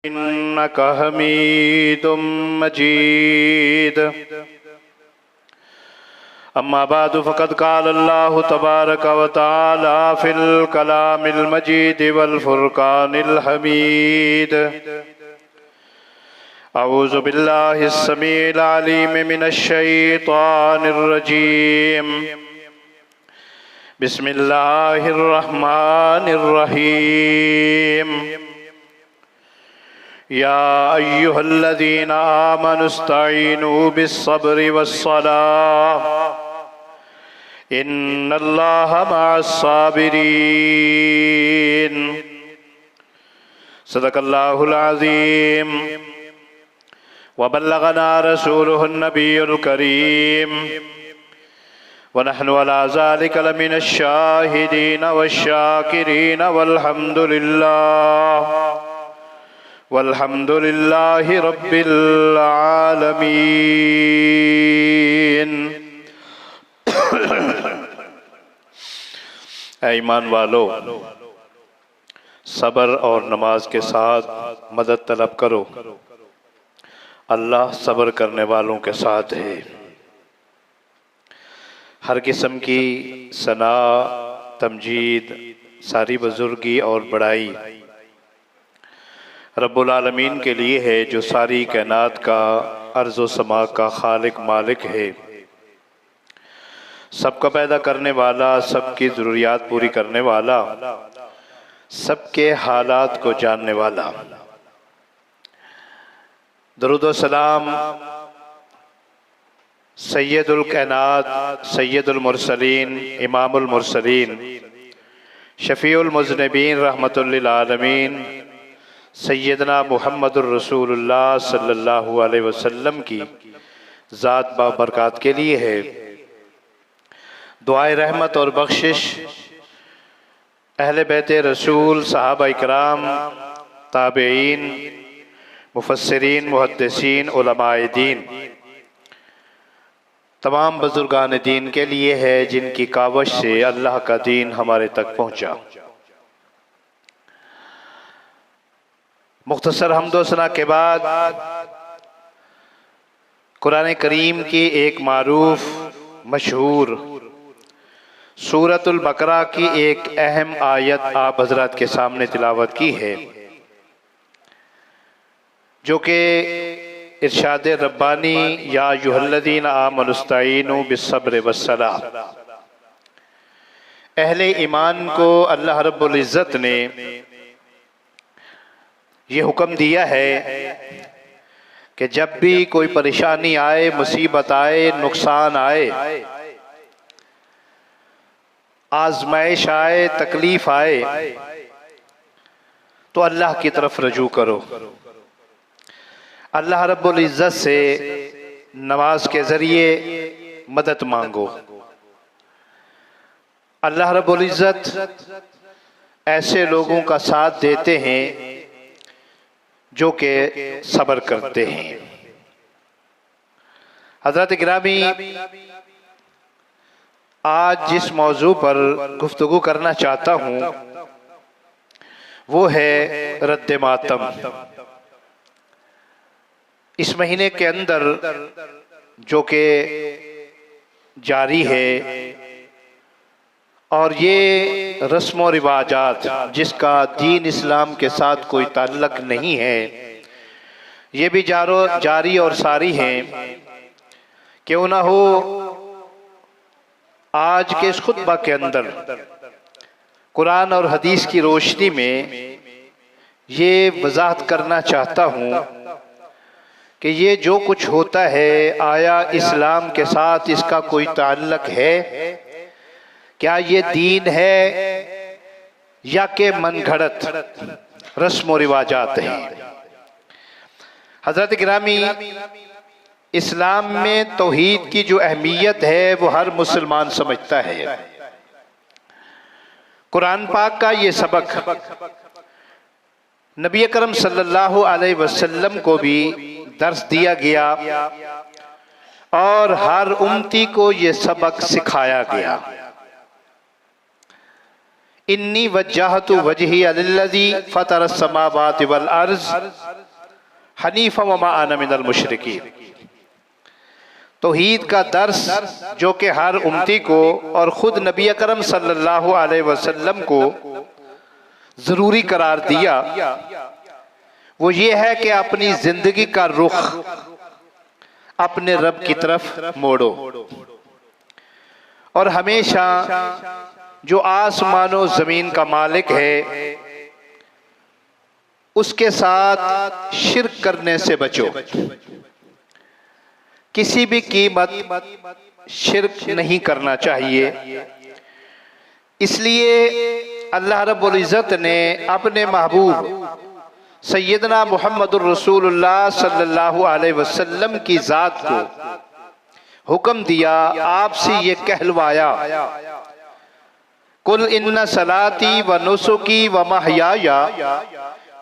इन्नका हमीदुम मजीद। अम्मा बादु फ़क़द क़ाल अल्लाहु तबारक व तआला फ़िल कलामिल मजीद वल फ़ुरक़ानिल हमीद। अऊज़ु बिल्लाहिस समीइल अलीम मिनश शैतानिर रजीम। बिस्मिल्लाहिर रहमानिर रहीम। या अय्युहल्लज़ीना आमनुस्तईनु बिस्सब्रि वस्सलाह इन्नल्लाहा मअस्साबिरीन। सदक़ल्लाहुल अज़ीम व बल्लगना रसूलुहुन नबियुल करीम व नहनु अला ज़ालिका लमिनश शाहिदीन वश्शाकिरीन वल्हम्दुलिल्लाहि रब्बिल आलमीन। ऐ ईमान वालो, सब्र और नमाज के साथ मदद तलब करो। अल्लाह सब्र करने वालों के साथ है। हर किस्म की सना, तमजीद, सारी बुजुर्गी और बड़ाई रब्बुल आलमीन के लिए है, जो सारी कायनात का अर्ज़ व समा का खालिक मालिक है, सबका पैदा करने वाला, सबकी ज़रूरियात पूरी करने वाला, सबके हालात को जानने वाला। दरूद व सलाम सैयदुल कायनात, सैयदुल मुरसलीन, इमामुल मुरसलीन, शफ़ीउल मुज़निबीन, रहमतुल लिल आलमीन, सैयदना मुहम्मदुर रसूलुल्लाह सल्लल्लाहु अलैहि वसल्लम की ज़ात बाबरकात के लिए है। दुआए रहमत और बख्शिश अहले बैत रसूल, सहाबा इकराम, ताबईन, मुफस्सिरीन, मुहद्दिसीन, उलमाए दीन, तमाम बुजुर्गान दीन के लिए है, जिनकी कावश से अल्लाह का दीन हमारे तक पहुँचा। मुख्तसर हम्दो सना के बाद कुरान करीम की एक मारूफ मशहूर सूरतुल बकरा की एक अहम आयत आप हजरत के सामने तिलावत की है, जो कि इरशाद रब्बानी या अय्युहल्लज़ीना आमनुस्तईनु बिस्सब्रि वस्सलाह। अहले ईमान को अल्लाह रब्बुल इज़्ज़त ने ये हुक्म दिया है कि जब भी कोई परेशानी आए, मुसीबत आए, नुकसान आए, आजमाइश आए, तकलीफ आए, तो अल्लाह की तरफ रजू करो। अल्लाह रब्बुल इज़्ज़त से नमाज के ज़रिए मदद मांगो। अल्लाह रब्बुल इज़्ज़त ऐसे लोगों का साथ देते हैं जो कि सब्र करते हैं। हज़रत गिरामी, आज जिस मौजू पर गुफ्तगू करना चाहता हूँ वो है रद्द मातम। इस महीने के अंदर जो कि जारी है, और ये रस्म व रिवाजात जिसका दीन इस्लाम के साथ कोई ताल्लुक नहीं है, ये भी जारी और सारी हैं। क्यों ना हो, आज के इस खुतबा के अंदर कुरान और हदीस की रोशनी में ये वजाहत करना चाहता हूँ कि ये जो कुछ होता है, आया इस्लाम के साथ इसका कोई ताल्लुक है? क्या ये दीन है या के मनगढ़ंत रस्म व रिवाजात हैं? हज़रत गिरामी, इस्लाम में तौहीद की जो अहमियत है वो हर मुसलमान समझता है। कुरान पाक का ये सबक नबी अकरम सल्लल्लाहु अलैहि वसल्लम को भी दर्स दिया गया और हर उम्मती को ये सबक सिखाया गया। इन्नी वज्जहतु वजही लिल्लज़ी फ़तरस समावाति वल अर्ज़ हनीफा व मा अना मिनल मुशरिकीन। तौहीद का दर्स जो कि हर उम्मती को और ख़ुद नबी अकरम सल्लल्लाहु अलैहि वसल्लम को ज़रूरी करार दिया, वो ये है कि अपनी ज़िंदगी का रुख अपने रब की तरफ मोड़ो और हमेशा जो आसमानों ज़मीन का मालिक है उसके साथ शिर्क करने से बचो। किसी भी कीमत शिर्क नहीं करना चाहिए। इसलिए अल्लाह रब्बुल इज़्ज़त ने अपने महबूब सैयदना मुहम्मदुर रसूलुल्लाह सल्लल्लाहु अलैहि वसल्लम की ज़ात को हुक्म दिया, आपसे ये कहलवाया, कुल इन्ना सलाती व नुसुकी व महयाया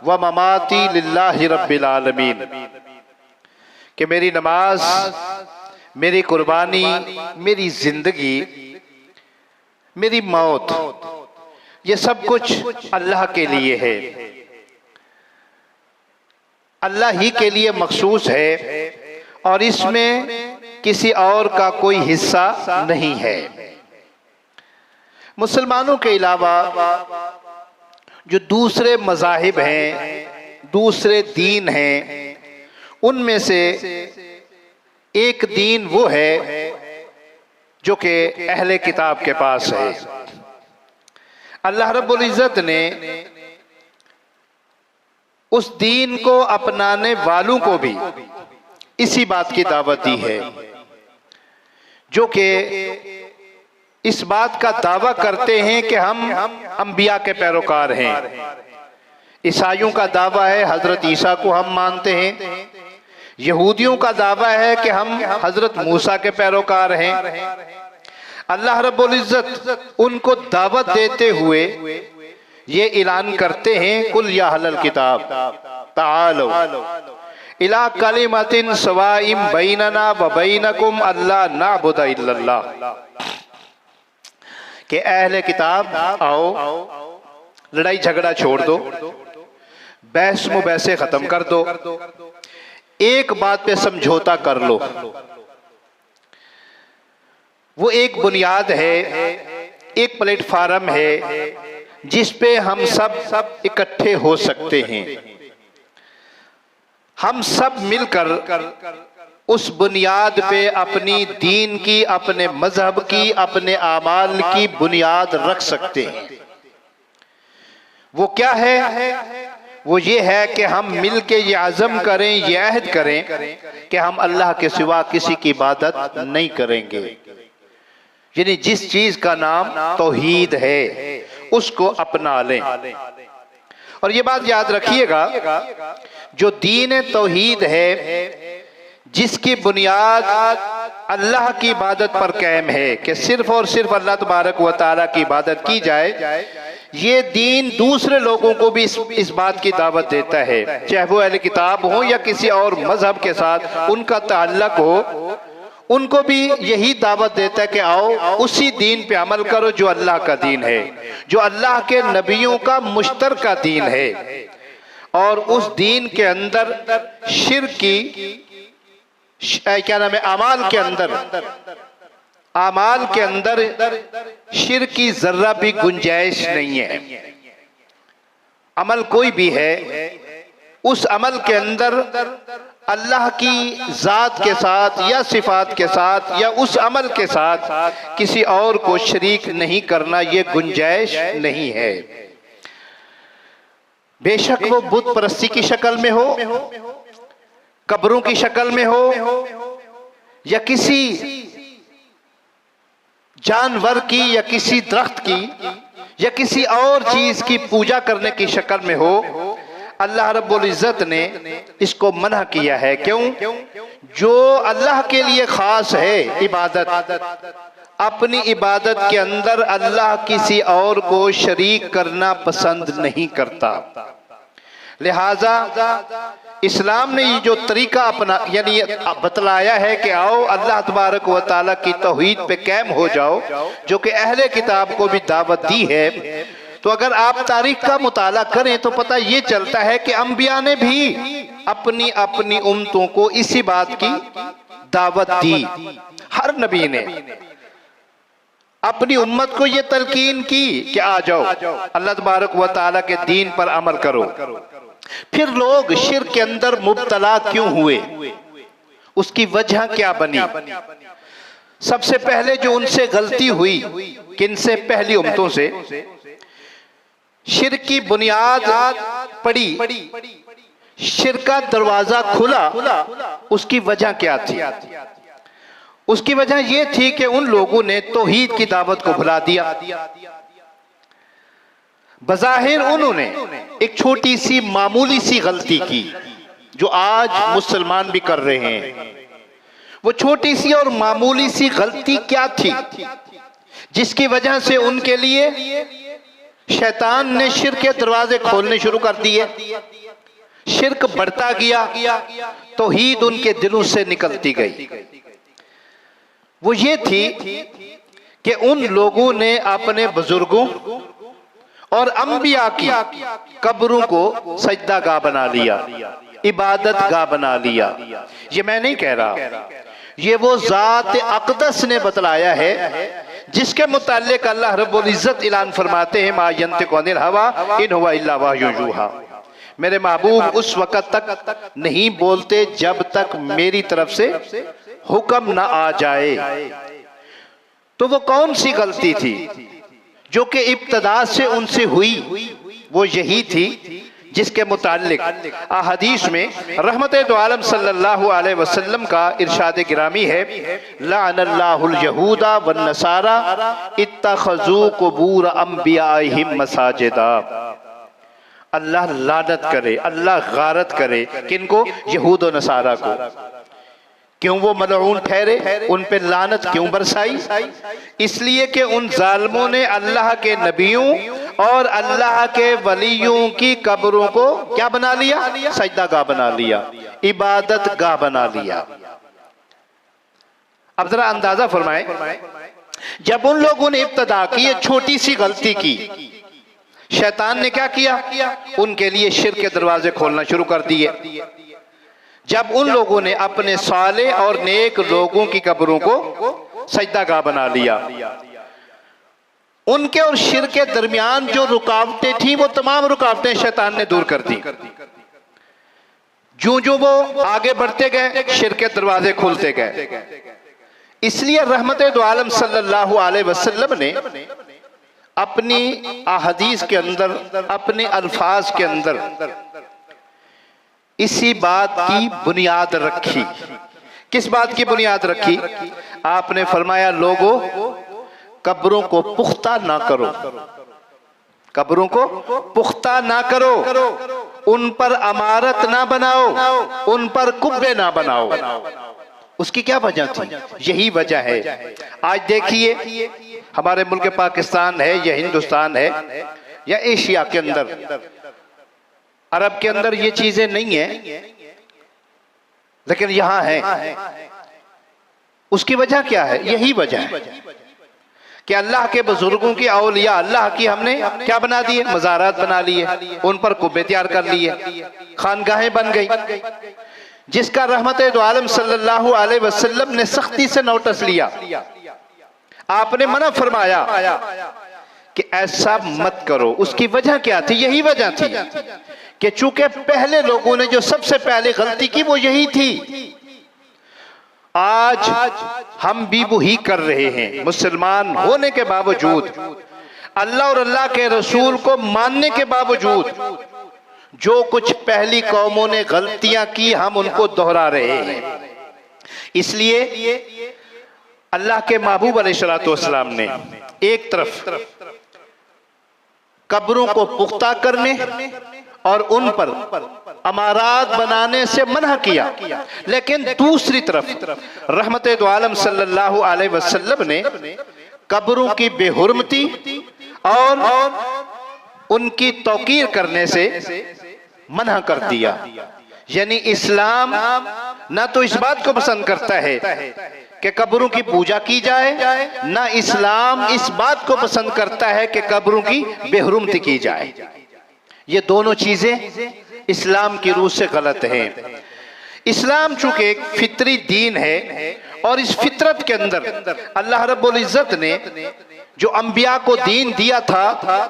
व ममाती लिल्लाहि रब्बिल आलमीन, कि मेरी नमाज, मेरी कुर्बानी, मेरी जिंदगी, मेरी मौत, ये सब कुछ अल्लाह के लिए है, अल्लाह ही के लिए मखसूस है और इसमें किसी और का कोई हिस्सा नहीं है। मुसलमानों के अलावा जो दूसरे मज़ाहिब हैं, दूसरे दीन हैं, उनमें से एक दीन वो है जो कि अहले किताब के पास है। अल्लाह रब्बुल इज़्ज़त ने उस दीन को अपनाने वालों को भी इसी बात की दावत दी है, जो कि इस बात का दावा करते हैं कि हम अंबिया के पैरोकार हैं। ईसाइयों का दावा है हजरत ईसा को हम मानते हैं, यहूदियों का दावा है कि हम हजरत मूसा के पैरोकार हैं। अल्लाह रब्बुल इज़्ज़त उनको दावत देते हुए ये ऐलान करते हैं, कुल या अहलल किताब तालो इला कलिमतिन सवाइम बैनना व बैनकुम अल्ला नअबुदा इल्लल्लाह, कि अहले किताब आओ, लड़ाई झगड़ा छोड़ दो, बहस मुबहसे खत्म कर दो, एक बात पे समझौता कर लो। वो एक बुनियाद है, एक प्लेटफार्म है जिस पे हम सब इकट्ठे हो सकते हैं। हम सब मिलकर उस बुनियाद पे अपनी दीन की, अपने मजहब की, अपने आमाल की बुनियाद रख सकते हैं। वो क्या है? वो ये है कि हम मिल के ये आज़म करें, ये अहद करें कि हम अल्लाह के सिवा किसी की इबादत नहीं करेंगे। यानी जिस चीज का नाम तौहीद है उसको अपना लें। और ये बात याद रखिएगा, जो दीन तौहीद है जिसकी बुनियाद अल्लाह की इबादत पर कायम है कि सिर्फ और सिर्फ अल्लाह तबारक व तआला की इबादत की जाए, ये दीन दूसरे लोगों को भी इस बात की दावत देता है, चाहे वो अहले किताब हो या किसी और मजहब के साथ उनका ताल्लुक हो, उनको भी यही दावत देता है कि आओ उसी दीन पे अमल करो जो अल्लाह का दीन है, जो अल्लाह के नबियों का मुश्तरका दीन है। और उस दीन के अंदर शिर्क की क्या नाम है, आमाल के अंदर शिर्क की जर्रा भी गुंजाइश नहीं है। अमल कोई भी है, उस अमल के अंदर अल्लाह की जात के साथ या सिफात के साथ या उस अमल के साथ किसी और को शरीक नहीं करना, ये गुंजाइश नहीं है। बेशक वो बुत परस्ती की शक्ल में हो, कब्रों की शक्ल में हो, या किसी जानवर की या किसी दरख्त की या किसी और चीज की पूजा करने की शक्ल में हो, अल्लाह रब्बुल इज़्ज़त ने इसको मना किया है। क्यों? जो अल्लाह के लिए खास है इबादत, अपनी इबादत के अंदर अल्लाह किसी और को शरीक करना पसंद नहीं करता। लिहाजा इस्लाम ने ये जो तरीका अपना यानी बतलाया है कि आओ अल्लाह तबारक व तआला की तौहीद पे कायम हो जाओ, जो कि अहले किताब को भी दावत दी है। तो अगर आप तारीख का मुताला करें तो पता ये चलता है कि अंबिया ने भी अपनी अपनी उम्मतों को इसी बात की दावत दी। हर नबी ने अपनी उम्मत को यह तलकीन की कि आ जाओ अल्लाह तबारक व तआला के दीन पर अमल करो। फिर लोग शिर्क के अंदर मुब्तला क्यों हुए, उसकी वजह क्या बनी? सबसे पहले जो उनसे गलती हुई, किनसे? पहली उम्मतों से शिर्क की बुनियाद पड़ी, शिर्क का दरवाजा खुला। उसकी वजह क्या थी? उसकी वजह यह थी कि उन लोगों ने तौहीद की दावत को भुला दिया। बज़ाहिर उन्होंने एक छोटी सी मामूली सी गलती की जो आज मुसलमान भी कर रहे हैं। वो छोटी सी और मामूली सी गलती क्या थी जिसकी वजह से उनके लिए शैतान ने शिर्क के दरवाजे खोलने शुरू कर दिए। शिर्क बढ़ता गया, तौहीद उनके दिलों से निकलती गई। वो ये थी कि उन लोगों ने अपने बुजुर्गों और अंबिया की कब्रों को सजदा गाह बना लिया, इबादत गाह बना लिया। ये मैं नहीं कह रहा, ये वो जात अक़दस ने बतलाया है जिसके मुताल्लिक अल्लाह रब्बुल इज़्ज़त ऐलान फरमाते हैं, मा यंतिक़ु अनिल हवा इन हुवा इल्ला वह्युन यूहा। मेरे महबूब उस वक़्त तक नहीं बोलते जब तक मेरी तरफ से हुक्म ना आ जाए। तो वो कौन सी गलती थी जो कि इब्तदा से उनसे हुई? वो यही थी जिसके मुताल्लिक अहदीस में रहमते दो आलम सल्लल्लाहु अलैहि वसल्लम का इरशाद गिरामी है, लअनल्लाहुल यहूदा वन नसारा इत्तखज़ू कुबूर अंबियाइहिम मसाजिदा। अल्लाह लानत करे, अल्लाह गारत करे किनको? यहूद और नसारा को। क्यों वो मलऊन ठहरे? उन पे लानत क्यों बरसाई? इसलिए कि उन जालिमों ने अल्लाह के नबियों और अल्लाह के वलियों की कब्रों को क्या बना लिया? सजदा गाह बना लिया, इबादत गाह बना लिया। अब जरा अंदाजा फरमाएं, जब उन लोगों ने इब्तदा की ये छोटी सी गलती की, शैतान ने क्या किया? उनके लिए शिर्क के दरवाजे खोलना शुरू कर दिए। जब उन लोगों ने अपने साले और नेक लोगों की कब्रों को सजदा गाह बना लिया, उनके और शिर्क के दरमियान जो रुकावटें थी वो तमाम रुकावटें शैतान ने दूर कर दी। जो वो आगे बढ़ते गए, शिर्क के दरवाजे खुलते गए। इसलिए रहमते दो आलम सल्लल्लाहु अलैहि वसल्लम ने अपनी अहदीस के अंदर, अपने अल्फाज के अंदर इसी बात की बुनियाद रखी। किस बात की बुनियाद रखी? आपने फरमाया, लोगों कब्रों को पुख्ता ना करो, कब्रों को पुख्ता ना करो, उन पर अमारत ना बनाओ, उन पर कुब्बे ना बनाओ। उसकी क्या वजह थी? यही वजह है। आज देखिए हमारे मुल्क पाकिस्तान है या हिंदुस्तान है या एशिया के अंदर, अरब के अंदर ये चीजें नहीं है, लेकिन यहां है। उसकी वजह क्या है? यही वजह है कि अल्लाह के बुजुर्गों की, औलिया अल्लाह की हमने क्या बना दिए? मज़ारात बना लिए, उन पर कुब्बे तैयार कर लिए, खानगाहें बन गई, जिसका रहमते दो आलम सल्लल्लाहु अलैहि वसल्लम ने सख्ती से नोटिस लिया। आपने मना फरमाया कि ऐसा मत करो। उसकी वजह क्या थी? यही वजह थी कि चूंकि पहले लोगों ने जो सबसे पहले गलती की वो यही थी। आज हम भी वही कर रहे हैं। मुसलमान होने के बावजूद, अल्लाह और अल्लाह के रसूल को मानने के बावजूद, जो कुछ पहली कौमों ने गलतियां की हम उनको दोहरा रहे हैं। इसलिए अल्लाह के महबूब अलैहिस्सलातु वस्सलाम ने एक तरफ कब्रों को पुख्ता करने और उन पर अमारात बनाने से मना किया, लेकिन दूसरी तरफ रहमते दो आलम सल्लल्लाहु अलैहि वसल्लम ने कब्रों की बेहुरमती और उनकी तौकीर करने से मना कर दिया। यानी इस्लाम ना तो इस बात को पसंद करता है कि कब्रों की पूजा की जाए, ना इस्लाम इस बात को पसंद करता है कि कब्रों की बेहुरमती की जाए। ये दोनों चीजें इस्लाम की रूह से गलत हैं। इस्लाम चूंकि एक फितरी दीन है और इस फितरत के अंदर अल्लाह रब्बुल इज्जत ने जो अंबिया को दीन दिया था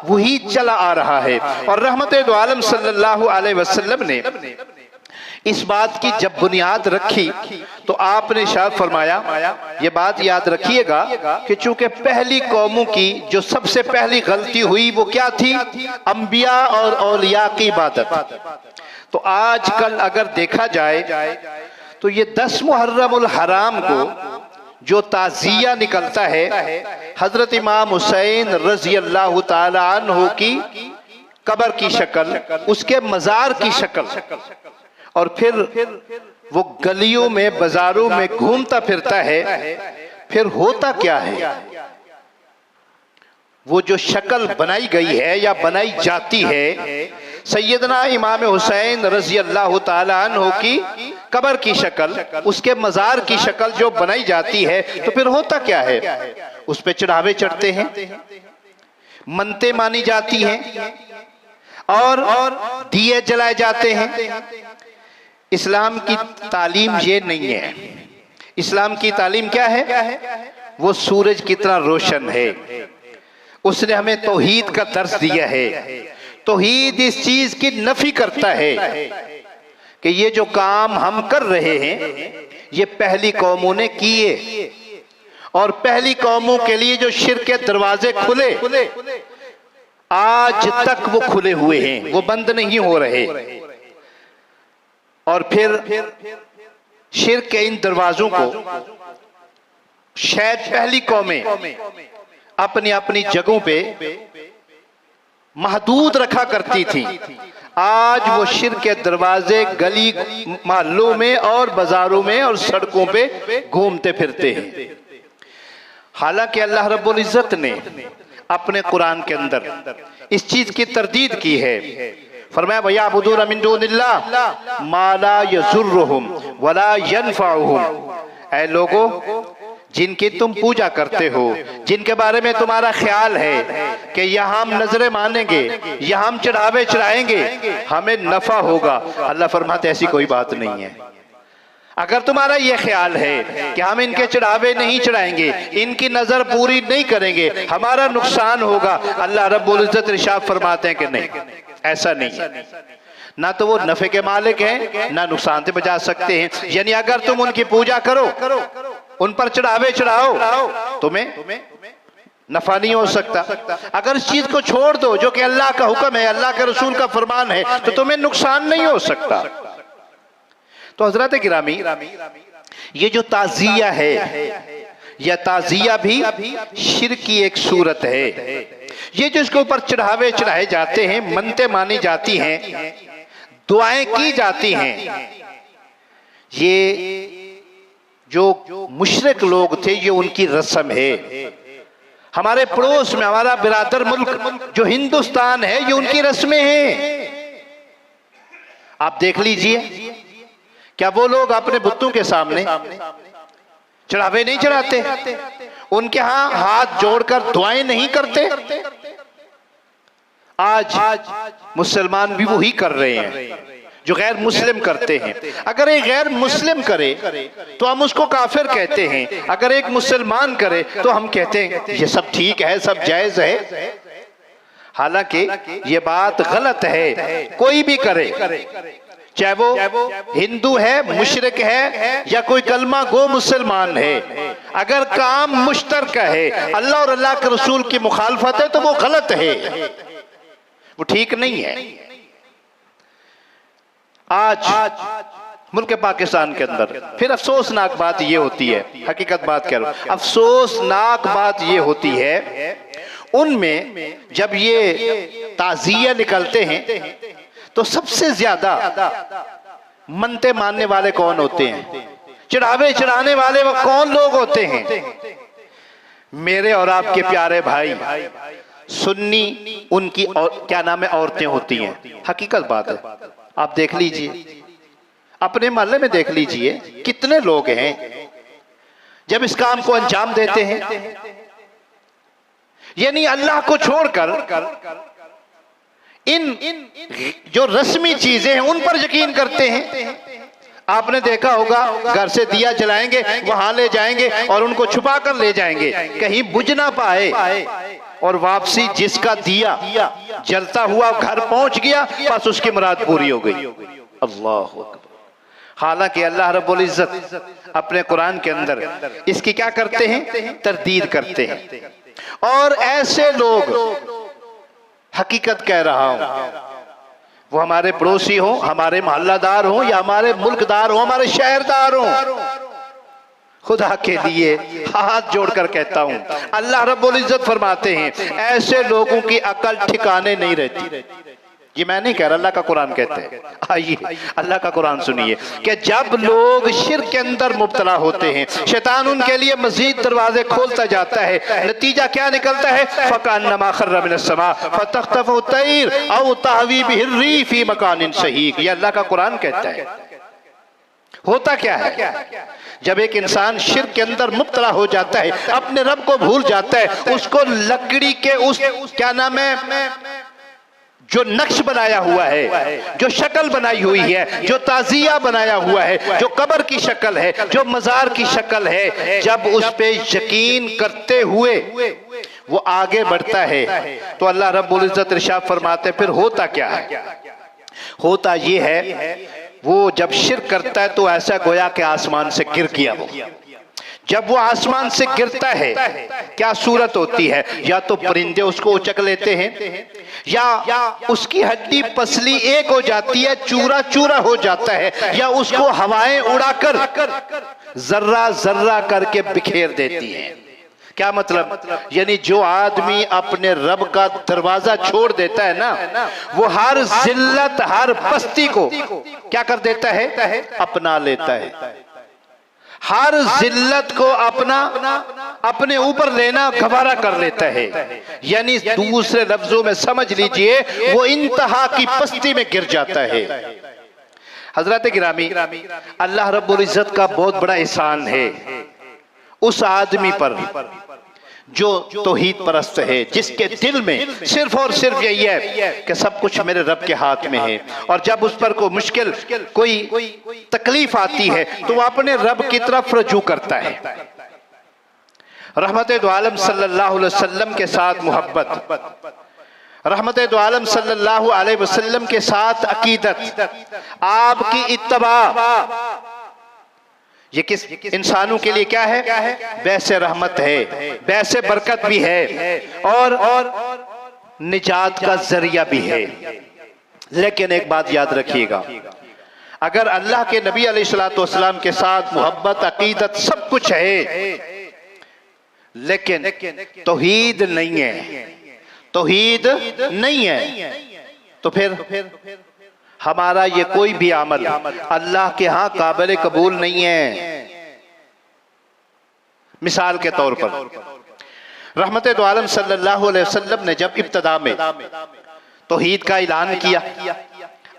वही चला आ रहा है। और रहमत दो आलम सल्लल्लाहु अलैहि वसल्लम ने इस बात की जब बुनियाद रखी तो आपने शायद फरमाया, ये बात याद रखिएगा कि चूंकि पहली कौमों की जो सबसे पहली गलती हुई वो क्या थी, अंबिया और औलिया की इबादत। तो आजकल अगर देखा जाए तो ये 10 मुहर्रमुल हराम को जो ताजिया निकलता है हजरत इमाम हुसैन रजी अल्लाह ताला अन्हु की कब्र की शक्ल, उसके मजार की शक्ल, और फिर वो गलियों में बाजारों में घूमता फिरता है, फिर होता क्या है, वो जो शक्ल बनाई गई है या बनाई जाती है सैयदना इमाम हुसैन रजी अल्लाह ताला अन्हु की कब्र की शक्ल, उसके मजार की शक्ल जो बनाई जाती है, तो फिर होता क्या है, उस पे चढ़ावे चढ़ते हैं, मनते मानी जाती हैं और दिए जलाए जाते हैं। इस्लाम की तालीम ये नहीं है। इस्लाम की तालीम क्या है, वो सूरज कितना रोशन है, उसने हमें तौहीद का दर्स दिया है। तौहीद इस चीज की नफी करता है कि ये जो काम हम कर रहे हैं ये पहली कौमों ने किए, और पहली कौमों के लिए जो शिर्क के दरवाजे खुले आज तक वो खुले हुए हैं, वो बंद नहीं हो रहे। और फिर शिर्क के इन दरवाजों को शायद पहली कौमें अपनी अपनी जगहों पे महदूद रखा करती थी। आज वो शिर्क के दरवाजे गली मोहल्लों में और बाजारों में और सड़कों पे घूमते फिरते हैं। हालांकि अल्लाह रब्बुल इज्जत ने अपने कुरान के अंदर इस चीज की तरदीद की है। फरमाया वयअबुदून मिन दूनिल्लाह मा ला यज़ुर्रुहुम वला यनफ़उहुम। ऐ लोगों, जिनकी तुम पूजा करते हो, जिनके बारे में तुम्हारा ख्याल है कि यहाँ हम नजरें मानेंगे, यहाँ हम चढ़ावे चढ़ाएंगे, हमें नफा होगा, अल्लाह फरमाते ऐसी कोई बात नहीं है। अगर तुम्हारा ये ख्याल है कि हम इनके चढ़ावे नहीं चढ़ाएंगे, इनकी नजर पूरी नहीं करेंगे, हमारा नुकसान होगा, अल्लाह रब्बुल इज्जत इरशाद फरमाते हैं कि नहीं, ऐसा नहीं है। ना तो वो नफे के मालिक हैं, ना नुकसान से बचा सकते हैं। यानी अगर तुम उनकी पूजा करो, उन पर चढ़ावे चढ़ाओ, तुम्हें नफा नहीं हो सकता। अगर इस चीज को छोड़ दो जो कि अल्लाह का हुक्म है, अल्लाह के रसूल का फरमान है, तो तुम्हें नुकसान नहीं हो सकता। तो हजरत गिरामी, ये जो ताजिया है, यह ताजिया भी शिर्क की एक सूरत है। ये जो इसके ऊपर चढ़ावे चढ़ाए जाते हैं, मनते मानी जाती हैं, दुआएं की जाती हैं, ये जो मुशरिक लोग थे ये उनकी रस्म है। हमारे पड़ोस में हमारा बिरादर मुल्क जो हिंदुस्तान है, ये उनकी रस्में हैं। आप देख लीजिए, क्या वो लोग अपने बुतों के सामने चढ़ावे नहीं चढ़ाते? उनके यहाँ हाथ जोड़कर दुआएं नहीं करते? आज मुसलमान भी वही कर रहे हैं जो गैर मुस्लिम करते हैं। अगर एक गैर मुस्लिम करे तो हम उसको काफिर कहते हैं, अगर एक मुसलमान करे तो हम कहते हैं ये सब ठीक है, सब जायज है। हालांकि ये बात गलत है। कोई भी करे, चाहे वो हिंदू है, मुशरिक है, या कोई कलमा गो मुसलमान है, अगर काम मुश्तरक है, अल्लाह और अल्लाह के रसूल की मुखालफत है, तो वो गलत है, वो ठीक नहीं है। आज मुल्क पाकिस्तान के अंदर फिर अफसोसनाक बात ये होती है, हकीकत बात कह रहा हूं, अफसोसनाक बात ये होती है, उनमें जब ये ताजिया निकलते हैं तो सबसे ज्यादा मनते मानने वाले कौन होते हैं? चढ़ावे चढ़ाने वाले वो कौन लोग होते हैं? मेरे और आपके प्यारे भाई सुन्नी, उनकी क्या नाम है, औरतें होती हैं। हकीकत बात है, आप देख लीजिए, अपने मोहल्ले में देख लीजिए कितने लोग हैं जब इस काम को अंजाम देते हैं, यानी अल्लाह को छोड़कर इन जो रस्मी चीजें हैं उन पर यकीन करते हैं। आपने देखा होगा घर से दिया जलाएंगे, वहां ले जाएंगे और उनको छुपा कर ले जाएंगे कहीं बुझ ना पाए, और वापसी जिसका दिया जलता हुआ घर पहुंच गया बस उसकी मुराद पूरी हो गई। अल्लाह अकबर। हालांकि अल्लाह रब्बुल इज्जत अपने कुरान के अंदर इसकी क्या करते हैं, तरदीद करते हैं। और ऐसे लोग, हकीकत कह रहा हूं, वो हमारे पड़ोसी हो, हमारे मोहल्लादार हो या हमारे मुल्कदार हो, हमारे शहरदार हो, खुदा के लिए हाथ जोड़कर कहता हूं, अल्लाह रब्बुल इज्जत फरमाते हैं ऐसे लोगों की अकल ठिकाने नहीं रहती। ये मैं नहीं कह रहा, अल्लाह का कुरान कहते हैं। आइए अल्लाह का कुरान सुनिए कि जब लोग शिर्क के अंदर मुब्तला होते हैं, शैतान उनके लिए मजीद दरवाजे खोलता जाता है, नतीजा क्या निकलता है, फकान्नमा खर्रा मिनस समा फतख्तफु तैर औ तहवी बिहिर रीह फी मकानिन सहीक। ये अल्लाह का कुरान कहता है। होता क्या है, जब एक इंसान शिर्क के अंदर मुब्तला हो जाता है, अपने रब को भूल जाता है, उसको लकड़ी के उस क्या नाम है, जो नक्श बनाया हुआ है, जो शक्ल बनाई हुई है, जो ताजिया बनाया हुआ है, जो कब्र की शक्ल है, जो मजार की शक्ल है, जब उस पे यकीन करते हुए वो आगे बढ़ता है तो अल्लाह रब्बुल इज्जत इरशाद फरमाते फिर होता क्या है, होता ये है वो जब शिर्क करता है तो ऐसा गोया कि आसमान से गिर गया। वो जब वो आसमान से गिरता है क्या सूरत होती है, या तो परिंदे उसको उचक लेते हैं, या उसकी हड्डी पसली एक हो जाती है, चूरा चूरा हो जाता है, या उसको हवाएं उड़ाकर जर्रा जर्रा करके बिखेर देती हैं। क्या मतलब, यानी जो आदमी अपने रब का दरवाजा छोड़ देता है ना, वो हर जिल्लत हर पस्ती को क्या कर देता है, अपना लेता है। हर जिल्लत को अपने ऊपर लेना गवारा कर लेता है। यानी दूसरे लफ्जों में समझ लीजिए वो इंतहा की पस्ती में गिर जाता है। हजरत गिरामी, अल्लाह रब्बुल इज्जत का बहुत बड़ा एहसान है उस आदमी पर जो तौहीद परस्त है, जिसके दिल में सिर्फ और सिर्फ यही है कि सब कुछ मेरे रब के हाथ में है, और जब उस पर कोई मुश्किल कोई तकलीफ आती है तो वह अपने रब की तरफ रजू करता है। रहमत दो आलम सल्लल्लाहु अलैहि वसल्लम के साथ मोहब्बत, रहमत दो आलम सल्लल्लाहु अलैहि वसल्लम के साथ अकीदत, आपकी इत्तबा, ये किस इंसानों के लिए क्या है, वैसे रहमत है, वैसे बरकत भी है और निजात का जरिया भी है। लेकिन एक बात याद रखिएगा, अगर अल्लाह के नबी अलैहिस्सलातु वस्सलाम के साथ मोहब्बत, अकीदत सब कुछ है, लेकिन तौहीद नहीं है, तौहीद नहीं है, तो फिर हमारा ये कोई भी अमल अल्लाह के यहाँ काबिल कबूल नहीं है। मिसाल के तौर पर रहमत दो आलम सल्लल्लाहु अलैहि वसल्लम ने जब इब्तदा में तौहीद का ऐलान किया,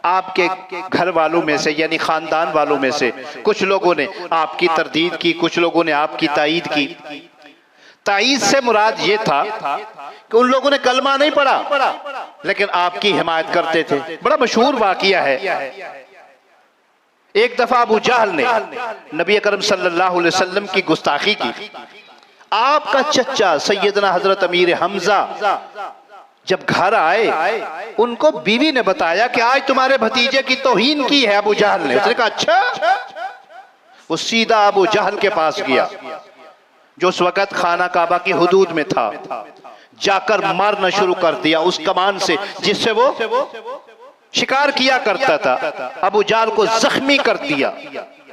आपके घर वालों में से यानी खानदान वालों में से कुछ लोगों ने आपकी तरदीद की, कुछ लोगों ने आपकी तायीद की। तायीद से मुराद ये था कि उन लोगों ने कलमा नहीं पढ़ा लेकिन आपकी हिमायत करते थे। बड़ा मशहूर वाकिया है, एक दफा अबू जहल ने नबी अकरम सल्लल्लाहु अलैहि वसल्लम की गुस्ताखी की। आपका चचा सैयदना हजरत अमीर हमजा जब घर आए, उनको बीवी ने बताया कि आज तुम्हारे भतीजे की तौहीन की है अबू जहल ने। उसने कहा अच्छा। वो सीधा अबू जहल के पास गया जो उस वक़्त खाना काबा की हुदूद में था, जाकर मारना शुरू कर दिया उस कमान से जिससे वो शिकार किया करता था। अबू जहल को जख्मी कर दिया,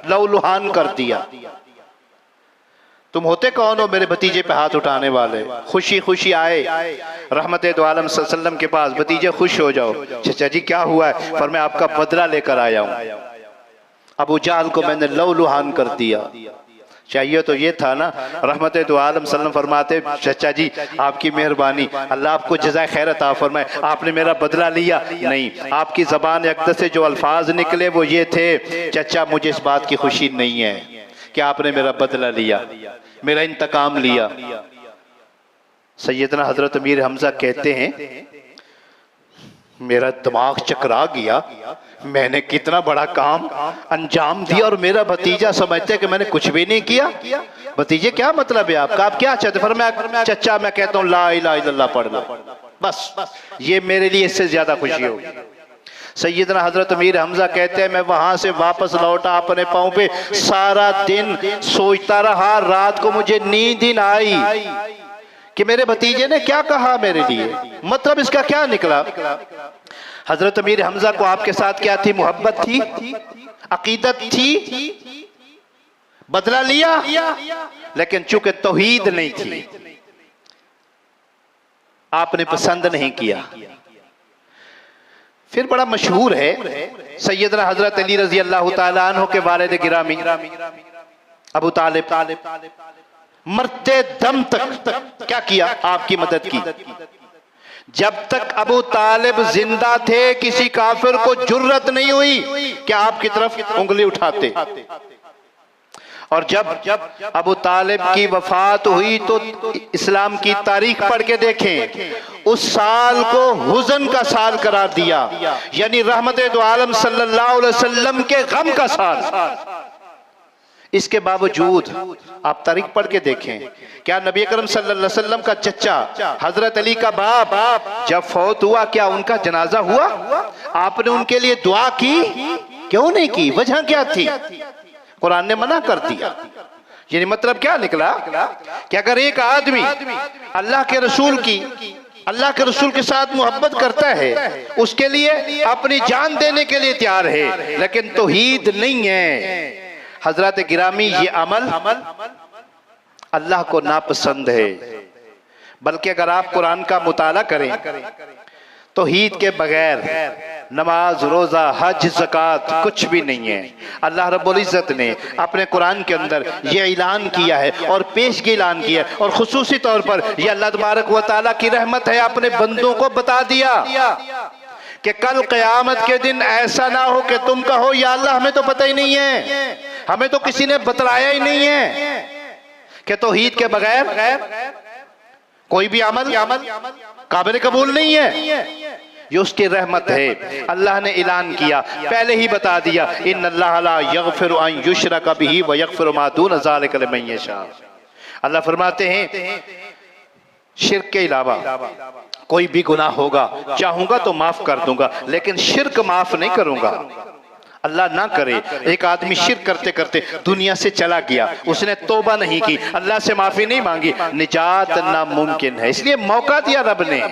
लहूलुहान कर दिया। तुम होते कौन हो मेरे भतीजे पे हाथ उठाने वाले? खुशी खुशी आए रहमत दो आलम सल्लल्लाहु अलैहि वसल्लम के पास, भतीजे खुश हो जाओ। चाचा जी क्या हुआ है? पर मैं आपका बदला लेकर आया हूँ। अबू जहल को मैंने लहूलुहान कर दिया। चाहिए तो ये था ना। रहमत दो आलम सल्लम फरमाते, चचा जी आपकी मेहरबानी, अल्लाह आपको जज़ाए खैर अता फरमाए, आपने मेरा बदला लिया नहीं। आपकी ज़बान अक़दस से जो अल्फाज निकले वो ये थे, चचा मुझे इस बात की खुशी नहीं है कि आपने मेरा बदला लिया, मेरा इंतकाम लिया। सैयदना हजरत अमीर हमजा कहते हैं मेरा दिमाग चकरा गया, मैंने कितना बड़ा काम अंजाम दिया और मेरा भतीजा समझते कि मैंने कुछ भी नहीं किया। भतीजे क्या मतलब है आपका, आप क्या चाहते? फिर मैं चचा मैं कहता हूँ ला इलाहा इल्लल्लाह पढ़ लो, बस ये मेरे लिए इससे ज्यादा खुशी होगी। सैयदना हजरत अमीर हमजा कहते हैं मैं वहां से वापस लौटा अपने पांव पे, सारा दिन सोचता रहा, रात को मुझे नींद ही ना आई कि मेरे भतीजे ने क्या कहा मेरे लिए, मतलब इसका क्या निकला। हजरत अमीर हमजा को आपके साथ क्या थी? मोहब्बत थी, अकीदत थी, बदला लिया, लेकिन चूंकि तौहीद नहीं थी आपने पसंद नहीं किया। फिर बड़ा मशहूर है सैयदना हजरत अली रजी अल्लाह तआला अन्हु के वालिद गिरामी अबू तालिब मरते दम तक क्या किया? आपकी मदद की। जब तक अबू तालिब जिंदा थे किसी काफिर को जुर्रत नहीं हुई कि आपकी तरफ उंगली उठाते, और जब अबू तालिब की वफात हुई तो इस्लाम की तारीख पढ़ के देखें, उस साल को हुज़न का साल करार दिया, यानी रहमत दो आलम सल्लल्लाहु अलैहि वसल्लम के गम का साल। इसके बावजूद आप तारीख पढ़ के देखें, क्या नबी अकरम सल्लल्लाहु अलैहि वसल्लम का चचा हजरत अली का बाप जब फौत हुआ क्या उनका जनाजा हुआ? आपने उनके लिए दुआ की? क्यों नहीं की? वजह क्या थी? कुरान ने मना कर दिया। यानी मतलब क्या निकला कि अगर एक आदमी अल्लाह के रसूल के साथ मोहब्बत करता है, उसके लिए अपनी जान देने के लिए तैयार है, लेकिन तौहीद नहीं है, हजरत गिरामी ये अमल अल्लाह को नापसंद है। बल्कि अगर आप कुरान का मुताला करें, तौहीद के बगैर नमाज, रोजा, हज, ज़कात कुछ भी नहीं है। अल्लाह रब्बुल इज़्ज़त ने अपने कुरान के अंदर ये ऐलान किया है और पेशगी ऐलान किया है, और खुसूसी तौर पर यह अल्लाह तबारक व तआला की रहमत है, अपने बंदों को बता दिया कि कल क़यामत के दिन ऐसा ना हो कि तुम कहो या अल्लाह हमें तो पता ही नहीं है, हमें तो किसी ने बतलाया ही नहीं है कि तौहीद के बगैर कोई भी अमल काबिल कबूल नहीं है। ये उसकी रहमत है। अल्लाह ने ऐलान किया, पहले ही बता दिया, इन्नल्लाह ला यग़फ़िरु अन युशरक बिही व यग़फ़िरु मा दून ज़ालिका लिमन यशा। अल्लाह फरमाते हैं शिर्क के अलावा कोई भी गुनाह होगा चाहूंगा तो माफ कर दूंगा, लेकिन शिर्क माफ नहीं करूंगा। अल्लाह ना करे एक आदमी शिर्क करते करते दुनिया से चला गया, उसने तौबा नहीं की, अल्लाह से माफी नहीं मांगी, निजात नामुमकिन है। इसलिए मौका दिया रब ने।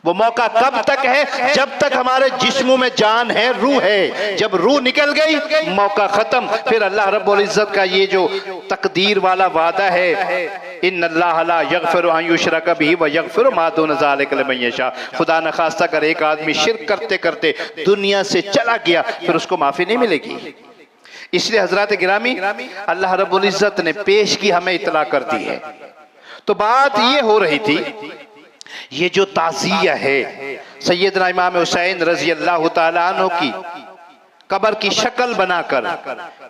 वो मौका कब तक है? जब तक हमारे जिस्मों में जान है, रूह है। जब रूह निकल गई मौका खत्म। फिर अल्लाह रब्बुल इज़्ज़त का ये जो तकदीर वाला वादा है, इन्नल्लाह ला यग़फ़िरु अन युशरक बिही व यग़फ़िरु मा दून ज़ालिका लिमन यशा। खुदा न खास्ता अगर एक आदमी शिर्क करते करते दुनिया से चला गया फिर उसको माफी नहीं मिलेगी। इसलिए हजरत गिरामी अल्लाह रब्बुल इज़्ज़त ने पेश की हमें इतला कर दी है। तो बात ये हो रही थी, ये जो ताज़िया है सैयदना इमाम हुसैन रजी अल्लाह तआला अन्हु की कब्र की शक्ल बनाकर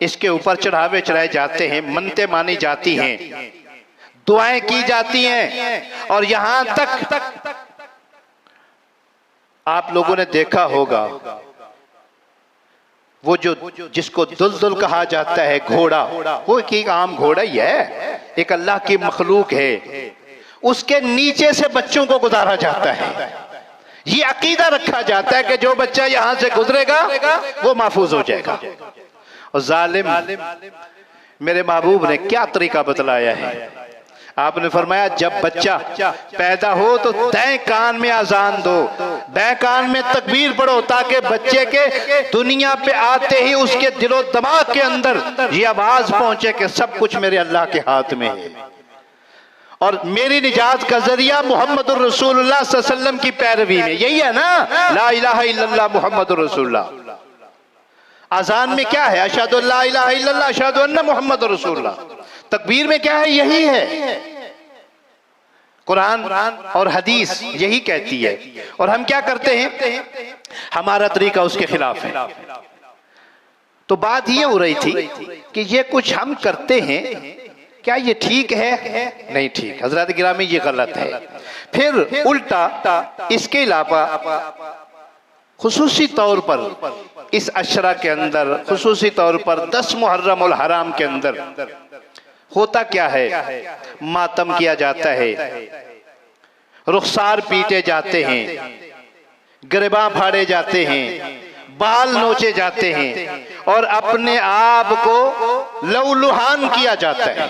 इसके ऊपर चढ़ावे चढ़ाए जाते हैं, मन्नतें मानी जाती हैं, दुआएं की जाती हैं, और यहां तक आप लोगों ने देखा होगा वो जो जिसको दुलदुल कहा जाता है, घोड़ा, वो एक आम घोड़ा ही है, एक अल्लाह की मखलूक है, उसके नीचे से बच्चों को गुजारा जाता है। ये अकीदा रखा जाता है कि जो बच्चा यहां से गुजरेगा वो महफूज हो जाएगा। और जालिम मेरे महबूब ने क्या तरीका बतलाया है। आपने फरमाया जब बच्चा पैदा हो तो दाएं कान में अजान दो, बाएं कान में तकबीर पढ़ो, ताकि बच्चे के दुनिया पे आते ही उसके दिलो दिमाग के अंदर ये आवाज पहुंचे कि सब कुछ मेरे अल्लाह के हाथ में है और मेरी निजात का जरिया मुहम्मदुर रसूलुल्लाह सल्लल्लाहु अलैहि वसल्लम की पैरवी में। यही है ना ला इलाहा इल्लल्लाह मुहम्मदुर रसूलुल्लाह। अजान में क्या है? अशहदु अल्ला इलाहा इल्लल्लाह अशहदु अन्ना मुहम्मदुर रसूलुल्लाह। तकबीर में क्या है? यही है। कुरान और हदीस यही कहती है। और हम क्या करते हैं? हमारा तरीका उसके खिलाफ है। तो बात ये हो रही थी कि ये कुछ हम करते हैं क्या ये ठीक है? नहीं ठीक। हजरत गिरामी ये गलत है। फिर उल्टा इसके अलावा खुसूसी तौर पर इस अशरा के अंदर, खुसूसी तौर पर 10 मुहर्रम उल हराम के अंदर होता क्या है? मातम किया जाता है, रुखसार पीटे जाते हैं, गिरबा फाड़े जाते हैं, बाल नोचे जाते हैं और अपने आप को लहूलुहान किया जाता है।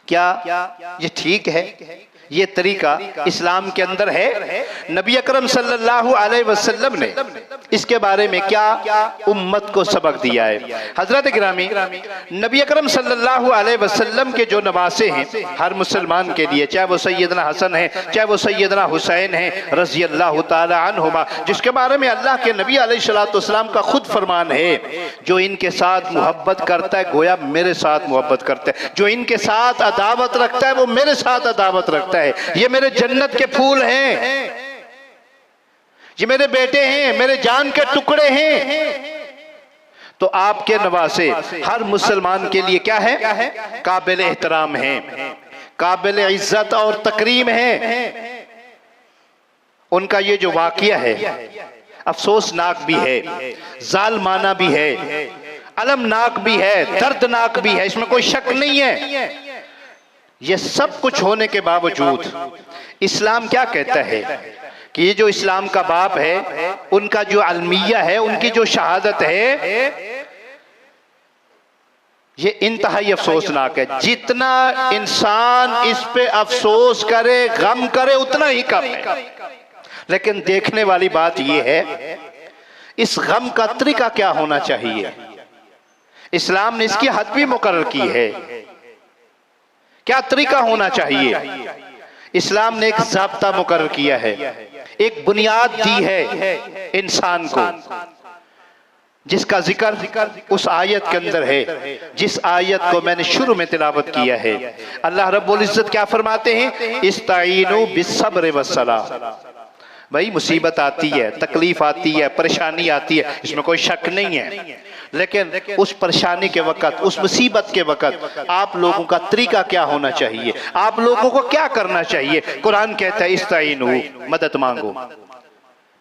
क्या ये ठीक है? ये तरीका इस्लाम के अंदर है? नबी अकरम सल्लल्लाहु अलैहि वसल्लम ने इसके बारे में क्या उम्मत को सबक दिया है? हजरत गिरामी, नबी अकरम सल्लल्लाहु अलैहि वसल्लम के जो नवासे हैं हर मुसलमान के लिए, चाहे वो सैयदना हसन है, चाहे वो सैयदना हुसैन है रज़ी अल्लाह ताला अन्हुमा, जिसके बारे में अल्लाह के नबी अलैहिस्सलातु वस्सलाम का खुद फरमान है, जो इनके साथ मोहब्बत करता है गोया मेरे साथ मोहब्बत करता है, जो इनके साथ अदावत रखता है वो मेरे साथ अदावत रखता है। ये मेरे जन्नत के फूल हैं, ये मेरे बेटे हैं, मेरे जान के टुकड़े हैं। तो आपके नवासे हर मुसलमान के लिए क्या है? काबिल एहतराम है, काबिल इज्जत और तकरीम है। उनका ये जो वाक़िया है अफसोसनाक भी है, जालमाना भी है, अलमनाक भी है, दर्दनाक भी है, इसमें कोई शक नहीं है। ये सब कुछ होने के बावजूद इस्लाम क्या कहता है कि ये जो इस्लाम का बाप है, उनका जो अलमिया है, उनकी जो शहादत है, ये इंतहाई अफसोसनाक है। जितना इंसान इस पे अफसोस करे, गम करे, उतना ही कम है। लेकिन देखने वाली बात यह है, इस गम का तरीका क्या होना चाहिए? इस्लाम ने इसकी हद भी मुकर्रर की है। क्या तरीका होना चाहिए? इस्लाम ने एक ज़ाब्ता मुकर्रर किया है, एक बुनियाद दी है इंसान को, जिसका जिक्र उस आयत के अंदर है, जिस आयत को मैंने शुरू में तिलावत किया है। अल्लाह रब्बुल इज्जत क्या फरमाते हैं? इस्ताईनु बिस्सब्र वस्सलाह। भाई मुसीबत आती है, तकलीफ आती है, परेशानी आती है, इसमें कोई शक नहीं है, लेकिन उस परेशानी के वक़्त, उस मुसीबत के वक़्त आप लोगों का तरीका क्या होना चाहिए? आप लोगों को क्या करना चाहिए? कुरान कहता है इस्ताईनु, मदद मांगो,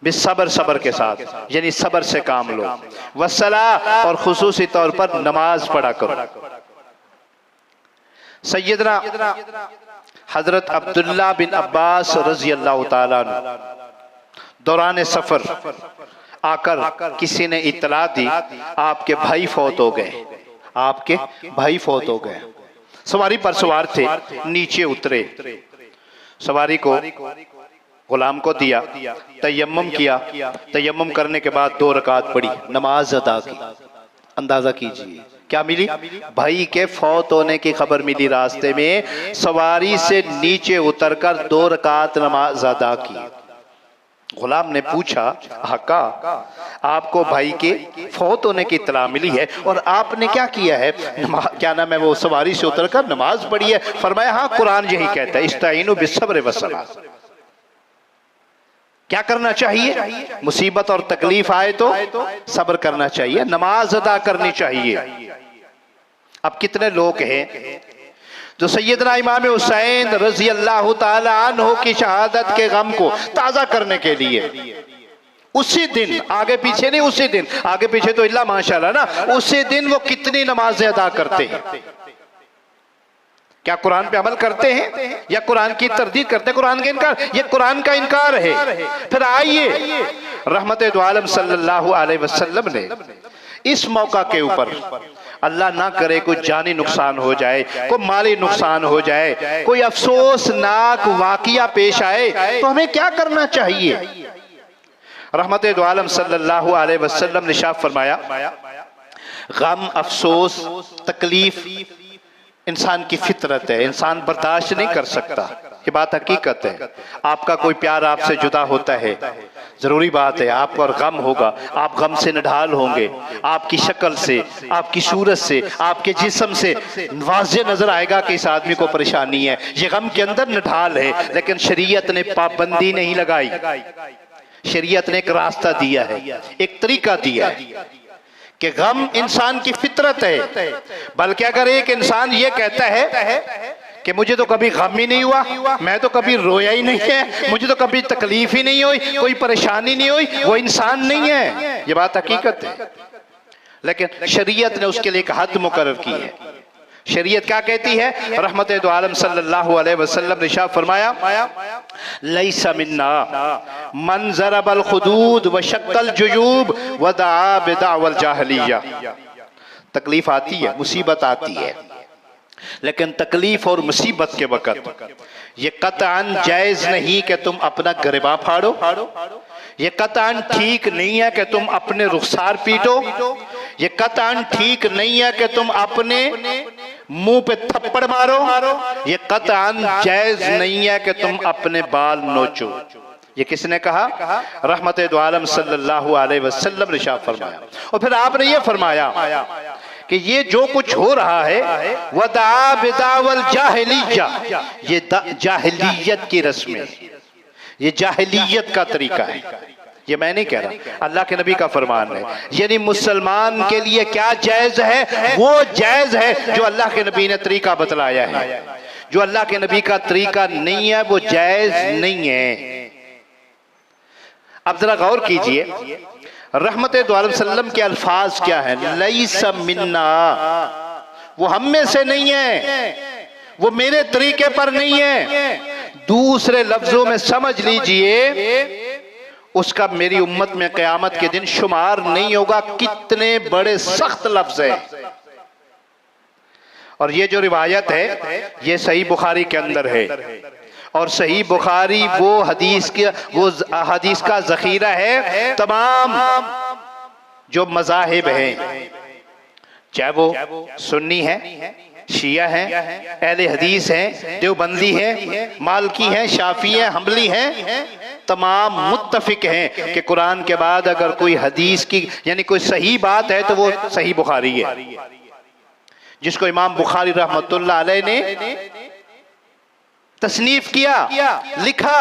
बिस्सब्र, सब्र के साथ, यानी सब्र से काम लो, वस्सलाह, और खुसूसी तौर पर नमाज पढ़ा करो। सैयदना हजरत अब्दुल्ला बिन अब्बास रज़ी अल्लाह ताला अन्हु दौरान सफर आकर किसी ने इत्तला दी, आपके भाई फौत हो गए, आपके भाई फौत हो गए। सवारी पर सवार थे, नीचे उतरे, सवारी को गुलाम को दिया, तयम्मुम किया, तयम्मुम करने के बाद 2 रकात पढ़ी, नमाज अदा की। अंदाजा कीजिए क्या मिली? भाई के फौत होने की खबर मिली। रास्ते में सवारी से नीचे उतरकर 2 रकात नमाज अदा की। गुलाम ने पूछा, आका आपको भाई के फौत होने की इत्तला मिली है और आपने क्या किया है? क्या नाम है, वो सवारी से उतरकर नमाज पढ़ी है। फरमाया हाँ, कुरान यही कहता है इस्ताईनु बिस्सब्र वस्सलाह। क्या करना चाहिए? मुसीबत और तकलीफ आए तो सब्र करना चाहिए, नमाज अदा करनी चाहिए। अब कितने लोग हैं जो सैयदना इमाम हुसैन रज़ी अल्लाह ताला अन्हु की शहादत के गम को ताज़ा करने के लिए उसी दिन, आगे पीछे नहीं, उसी दिन, आगे पीछे तो इल्ला माशाल्लाह ना, उसी दिन वो कितनी नमाजें अदा करते हैं? क्या कुरान पे अमल करते हैं या कुरान की तरदीद करते हैं? कुरान का इनकार, ये कुरान का इनकार है। फिर आइए, रहमत दो आलम सल्लल्लाहु अलैहि वसल्लम ने इस मौका के ऊपर, अल्लाह ना करे कोई जानी नुकसान हो जाए, कोई माली नुकसान हो जाए, कोई अफसोसनाक वाकिया पेश आए, तो हमें क्या करना चाहिए? रहमत दो आलम सल्लल्लाहु अलैहि वसल्लम ने इरशाद फरमाया, गम, अफसोस, तकलीफ इंसान की फितरत है, इंसान बर्दाश्त नहीं कर सकता। ये बात हकीकत है। आपका कोई प्यार आपसे जुदा होता है, जरूरी बात है, आपको और गम होगा, आप गम से निढाल होंगे, आपकी शक्ल से, आपकी सूरत से, आपके जिस्म से वाज़ेह नजर आएगा कि इस आदमी को परेशानी है, ये गम के अंदर निढाल है। लेकिन शरीयत ने पाबंदी नहीं लगाई, शरीयत ने एक रास्ता दिया है, एक तरीका दिया है कि गम इंसान की फितरत है। बल्कि अगर एक इंसान ये कहता है कि मुझे तो कभी गम ही नहीं हुआ, मैं तो कभी रोया ही नहीं है, मुझे तो कभी तकलीफ ही नहीं हुई, कोई परेशानी नहीं हुई, वो इंसान नहीं है। ये बात हकीकत है। लेकिन शरीयत ने उसके लिए एक हद मुकर्रर की है। शरीयत क्या कहती है? रहमत दो आलम सल्लल्लाहु अलैहि वसल्लम ने इरशाद फरमाया, लैसा मिन्ना मन ज़रबल खुदूद व शक्कल जुयूब व दआ बिदावल जाहिलिया। तकलीफ आती है, मुसीबत आती है, लेकिन तकलीफ और मुसीबत के वक़्त ये कतअन जायज़ नहीं कि तुम अपना गरिबा फाड़ो, ये कतअन ठीक नहीं है कि तुम अपने रुखसार पीटो, ये कतअन ठीक नहीं है कि तुम अपने मुंह पे थप्पड़ मारो, ये कतअन जायज नहीं है कि तुम अपने बाल नोचो। ये किसने कहा? रहमत दो आलम सल्लल्लाहु अलैहि वसल्लम ने इरशाद फरमाया। और फिर आपने ये फरमाया कि ये जो कुछ हो रहा है वदा बिदावल जाहिलिया, ये जाहिलियत की रस्में, ये जाहिलियत का तरीका है। ये मैं नहीं कह रहा, अल्लाह के नबी का फरमान है। यानी मुसलमान के लिए क्या जायज है, वो जायज है जो अल्लाह के नबी ने तरीका बतलाया है। जो अल्लाह के नबी का तरीका नहीं है वो जायज नहीं है। अब जरा गौर कीजिए, रहमत दो आलम सल्लम के अल्फाज क्या है? लैसा मिन्ना, वो हम में से नहीं है, वो मेरे तरीके पर नहीं है। दूसरे लफ्जों में समझ लीजिए, उसका मेरी उम्मत में क़यामत के दिन शुमार नहीं होगा। कितने बड़े सख्त लफ्ज है। और ये जो रिवायत है ये सही बुखारी के अंदर है, और सही बुखारी वो हदीस का जखीरा है तमाम जो मज़ाहिब हैं, चाहे वो सुन्नी है, शिया हैं, अहले हदीस हैं, देवबंदी हैं, मालकी हैं, शाफी हैं, हम्बली हैं, तमाम मुत्तफिक हैं कि कुरान के बाद अगर कोई हदीस की यानी कोई सही बात है तो वो सही बुखारी है, जिसको इमाम बुखारी रहमतुल्लाह अलैह ने तसनीफ किया, लिखा।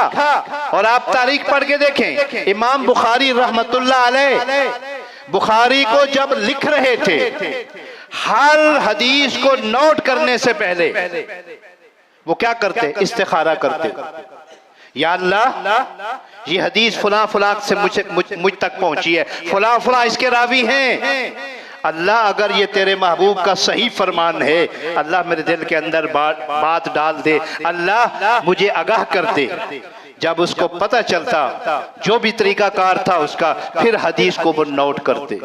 और आप तारीख पढ़ के देखें, इमाम बुखारी रहमतुल्लाह अलैह बुखारी को जब लिख रहे थे, हर हदीस को नोट करने से पहले वो क्या करते? इस्तिखारा करते। या अल्लाह, ये हदीस फुला फुला से मुझ तक पहुंची है, फुला फुला इसके रावी हैं। अल्लाह, अगर ये तेरे महबूब का सही फरमान है, अल्लाह मेरे दिल के अंदर बात डाल दे, अल्लाह मुझे आगाह कर दे। जब उसको पता चलता जो भी तरीकाकार था उसका, फिर हदीस को वो नोट करते।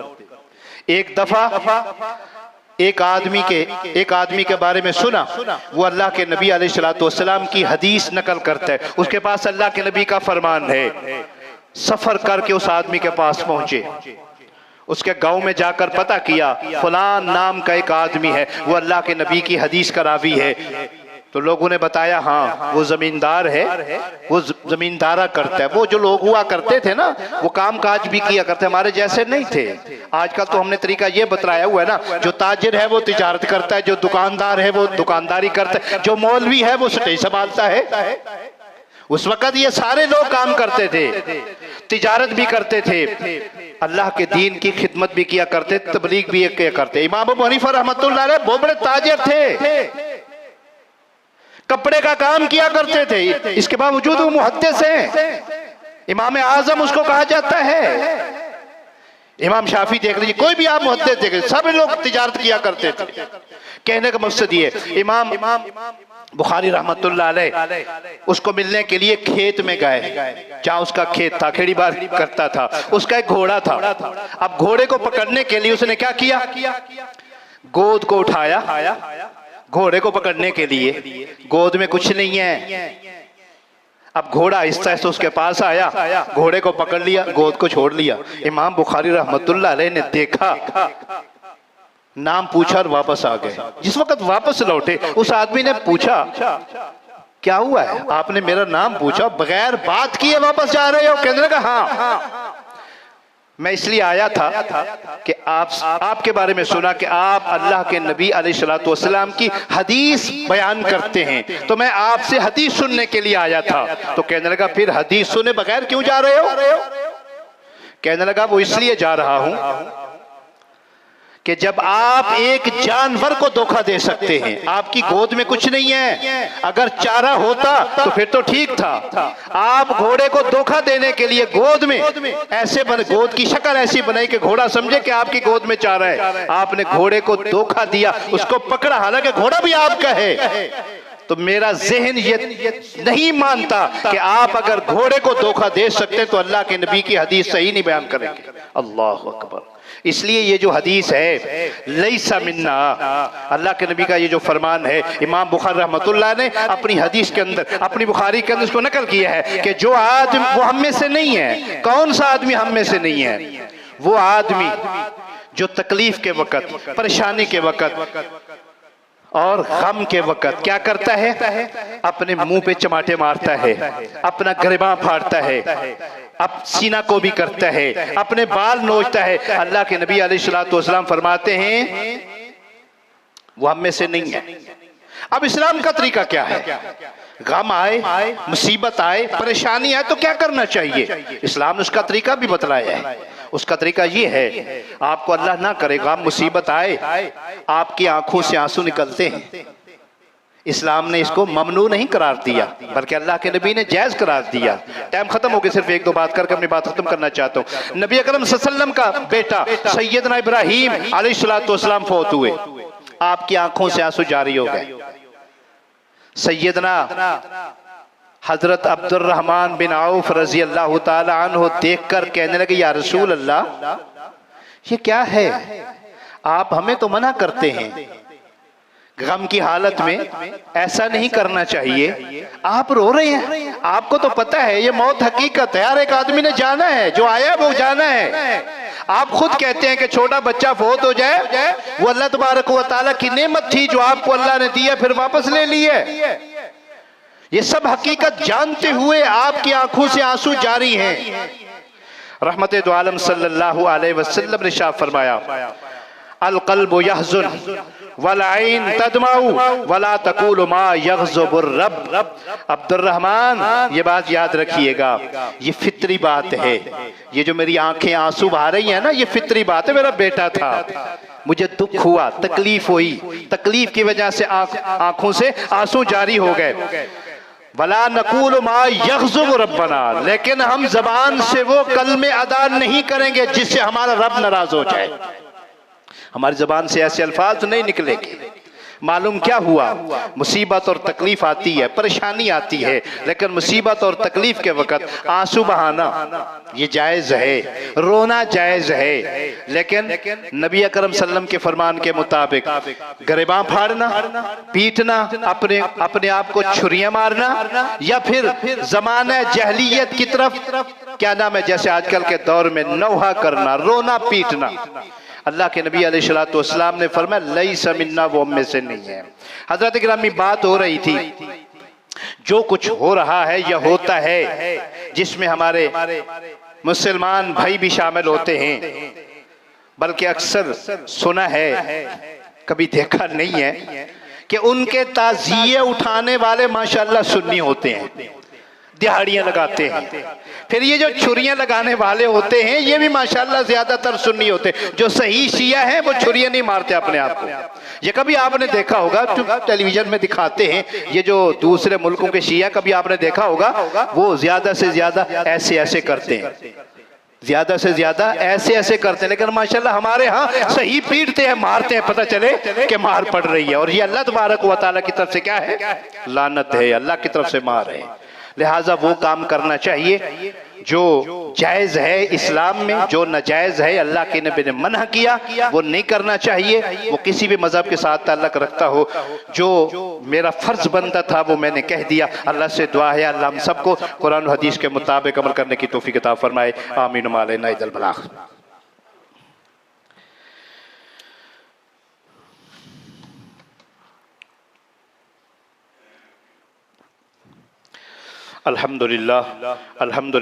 एक दफा एक आदमी के बारे में सुना, वो अल्लाह के नबी अलैहिस्सलातु वस्सलाम की हदीस नकल करता है। उसके पास अल्लाह के नबी का फरमान है। सफर करके उस आदमी के पास पहुंचे, उसके गांव में जाकर पता किया, फलान नाम का एक आदमी है, वो अल्लाह के नबी की हदीस का रावी है। तो लोगों ने बताया, हाँ वो जमींदार है, वो जमींदारा करता है। वो जो लोग हुआ करते थे ना, वो काम काज भी किया करते, हमारे जैसे नहीं थे। आजकल तो हमने तरीका ये बतलाया हुआ है ना, जो ताजिर है वो तिजारत करता है, जो दुकानदार है वो दुकानदारी करता है, जो मौलवी है वो स्टेज संभालता है। उस वक्त ये सारे लोग काम करते थे, तिजारत भी करते थे, अल्लाह के दीन की खिदमत भी किया करते, तबलीग भी किया करते। इमाम अबू हनीफा रहमतुल्लाह अलैह बहुत बड़े ताजिर थे, कपड़े का काम किया करते थे, इसके बावजूद वो मुहद्दिस हैं। इमाम आजम उसको कहा जाता है। इमाम शाफी देख लीजिए, कोई भी आप मुहद्दिस देख लीजिए, सब लोग तिजारत किया करते थे। कहने का मकसद ये, इमाम बुखारी रहमतुल्लाह अलैह उसको मिलने के लिए खेत में गए, जहाँ उसका खेत था, खेड़ी बार करता था, उसका एक घोड़ा था। अब घोड़े को पकड़ने के लिए उसने क्या किया? गोद को उठाया, घोड़े को पकड़ने के लिए। गोद में कुछ नहीं है। अब घोड़ा आहिस्ता आहिस्ता उसके पास आया, घोड़े को पकड़ लिया, गोद को छोड़ लिया। इमाम बुखारी रहमतुल्लाह अलैह ने देखा, नाम पूछा और वापस आ गए। जिस वक्त वापस लौटे, उस आदमी ने पूछा, क्या हुआ है? आपने मेरा नाम पूछा, बगैर बात किए वापस जा रहे हो? कहने लगा, हाँ मैं इसलिए आया था कि आपके बारे में सुना कि आप अल्लाह के नबी अलैहिस्सलातु वस्सलाम की हदीस बयान करते हैं, तो मैं आपसे हदीस सुनने के लिए आया था। तो कहने लगा, फिर हदीस सुने बगैर क्यों जा रहे हो? कहने लगा, वो इसलिए जा रहा हूं कि जब आप एक जानवर को धोखा दे सकते हैं, आपकी गोद में कुछ नहीं है, अगर चारा होता तो फिर तो ठीक था। आप घोड़े को धोखा देने के लिए गोद में ऐसे गोद की शक्ल ऐसी बनाई कि घोड़ा समझे कि आपकी गोद में चारा है। आपने घोड़े को धोखा दिया, उसको पकड़ा, हालांकि घोड़ा भी आपका है। तो मेरा ज़हन ये नहीं मानता कि आप अगर घोड़े को धोखा दे सकते तो अल्लाह के नबी की हदीस सही नहीं बयान करेंगे। अल्लाह अकबर। इसलिए ये जो हदीस है लैसा मिन्ना, अल्लाह के नबी का ये जो फरमान है, इमाम बुखारी रहमतुल्लाह ने अपनी हदीस के अंदर, अपनी बुखारी के अंदर इसको नकल किया है कि जो आदमी वो हम में से नहीं है। कौन सा आदमी हम में से नहीं है? वो आदमी जो तकलीफ के वक़्त, परेशानी के वक़्त और गम के वक़्त क्या करता है? अपने मुंह पे चमाटे मारता है, अपना गरिबां फाड़ता है, अब सीना को भी करता है, अपने बाल नोचता है। अल्लाह के नबी अलैहिस्सलातु वस्सलाम फरमाते हैं वो हम में से नहीं है। अब इस्लाम का तरीका क्या है? गम आए, मुसीबत आए, परेशानी आए तो क्या करना चाहिए? इस्लाम ने उसका तरीका भी बतलाया है। उसका तरीका ये है, आपको अल्लाह ना करे गम मुसीबत आए, आपकी आंखों से आंसू निकलते हैं, इस्लाम ने इसको ममनू नहीं करार दिया, बल्कि अल्लाह के नबी ने जायज करार दिया। टाइम खत्म हो गया, सिर्फ एक दो बात करके अपनी बात खत्म करना चाहता हूँ। नबी अकरम सल्लल्लाहु अलैहि वसल्लम का बेटा सैयदना इब्राहीम अलैहिस्सलातु वस्सलाम फौत हुए, आपकी आंखों से आंसू जारी हो गए। सैयदना हजरत अब्दुर्रहमान बिन औफ रजी अल्लाह ताला अन्हु देखकर कहने लगे, या रसूल अल्लाह, ये क्या है? आप हमें तो मना करते हैं, गम की हालत में ऐसा नहीं करना चाहिए, आप रो रहे हैं। आपको तो पता है ये मौत हकीकत है, हर एक आदमी ने जाना है, जो आया वो जाना है। आप खुद कहते हैं कि छोटा बच्चा फौत हो जाए, वो अल्लाह तबारक व तआला की नेमत थी जो आपको अल्लाह ने दिया, फिर वापस ले लिए। ये सब हकीकत जानते हुए आपकी आंखों से आंसू जारी हैं। रहमते दो आलम सल्लल्लाहु अलैहि वसल्लम ने इरशाद फरमाया, अल क़ल्बु यहज़ुन वल ऐन तदमाउ वला तक़ूलु मा यग़ज़बुर रब। अब्दुर्रहमान, ये बात याद रखिएगा, ये फितरी बात है। ये जो मेरी आंखें आंसू बहा रही है ना, ये फितरी बात है। मेरा बेटा था, मुझे दुख हुआ, तकलीफ हुई, तकलीफ की वजह से आंखों से आंसू जारी हो गए। वला नक़ूलु मा यग़ज़बु रब्बना, लेकिन हम जबान से वो कलमे अदा नहीं करेंगे जिससे हमारा रब नाराज हो जाए। हमारी जबान से ऐसे अल्फाज नहीं निकलेंगे। मालूम क्या हुआ? मुसीबत और तकलीफ आती है, परेशानी आती है, लेकिन मुसीबत और तकलीफ के वक़्त आंसू बहाना ये जायज़ है, रोना जायज़ है। लेकिन नबी अकरम सल्लम के फरमान के मुताबिक गरिबां फाड़ना, पीटना, अपने आप को छुरियां मारना, या फिर ज़माना जहलियत की तरफ क्या नाम है, जैसे आजकल के दौर में नौहा करना, रोना पीटना, अल्लाह के नबी अलैहिस्सलातु वस्सलाम ने फरमाया लैसा मिन्ना, वो हम में से नहीं है। हजरत गिरामी, बात हो रही थी, जो कुछ हो रहा है या होता है जिसमें हमारे मुसलमान भाई भी शामिल होते हैं, बल्कि अक्सर सुना है, कभी देखा नहीं है कि उनके ताज़िये उठाने वाले माशाअल्लाह सुन्नी होते हैं, दिहाड़ियां लगाते हैं। फिर ये जो छुरियां लगाने वाले होते हैं ये भी माशाअल्लाह ज्यादातर सुन्नी होते हैं। जो सही शिया हैं वो छुरियां नहीं मारते अपने आप को। ये कभी आपने देखा होगा, टेलीविजन में दिखाते हैं, ये जो दूसरे मुल्कों के शिया, कभी आपने देखा होगा वो ज्यादा से ज्यादा ऐसे ऐसे करते हैं, ज्यादा से ज्यादा ऐसे ऐसे करते हैं। लेकिन माशाल्लाह हमारे यहाँ सही पीटते हैं, मारते हैं, पता चले कि मार पड़ रही है। और ये अल्लाह तबारक व तआला की तरफ से क्या है? लानत है, अल्लाह की तरफ से मार है। लिहाजा वो काम करना चाहिए जो जायज़ है इस्लाम में, जो नाजायज़ है अल्लाह के नबी ने मना किया वो नहीं करना चाहिए। वो किसी भी मज़हब के साथ ताल्लुक़ रखता हो, जो मेरा फ़र्ज़ बनता था वो मैंने कह दिया। अल्लाह से दुआ है अल्लाह हम सबको कुरान और हदीस के मुताबिक अमल करने की तौफ़ीक़ अता फ़रमाए। आमीन व अलैना इदल बलाग़। अल्हम्दुलिल्लाह, अल्हम्दुलिल्लाह।